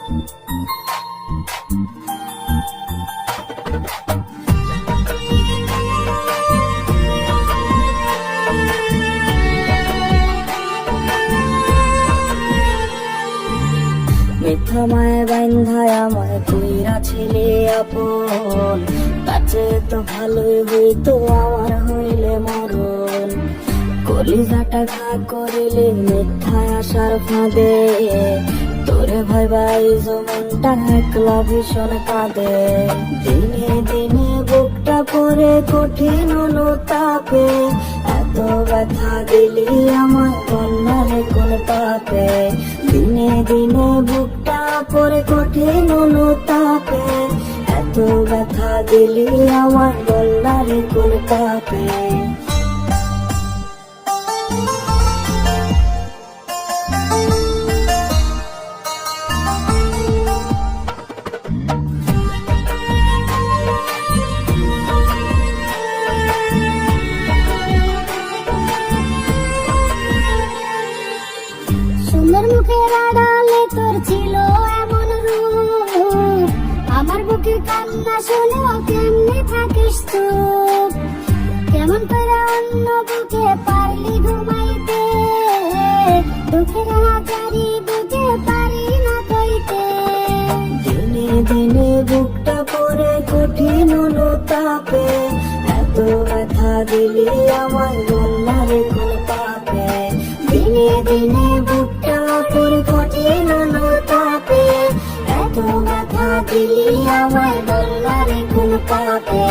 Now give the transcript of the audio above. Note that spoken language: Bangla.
মিথ্যা মায়ে বান্ধায় আমায় কইরা ছিলে আপন, কাছে তো ভালোই হইতো আমার হইলে মরণ। কলিজাটা ঘা করিলে মিথ্যায় আসার ফাঁদে, তোরে ভয় ভাই জমনটা একলা ভীষণ কাঁদে। দিনে দিনে বুকটা পরে কঠিন অনুতাপে, এত ব্যথা দিলি আমার কন্যারে কোন পাপে। দিনে দিনে বুকটা পরে কঠিন অনুতাপে, এত ব্যথা দিলি আমার কন্যারে কোন পাপে। সুন্দর মুখের আড়ালে তোর ছিল এমন রূপ, আমার বুকে কান্না শুনেও কেমনে থাকিস তুই? কেমন করে অন্য বুকে পারলি ঘুমাইতে, দুঃখের হাজারি বুকে পারি না কইতে। দিনে দিনে বুকটা পরে কঠিন অনুতাপে, এত ব্যথা দিলি আমার কন্যারে কোন পাপে। দিনে দিনে বুকটা পরে কঠিন অনুতাপে, এত ব্যথা দিলি আমার কন্যারে কোন পাপে।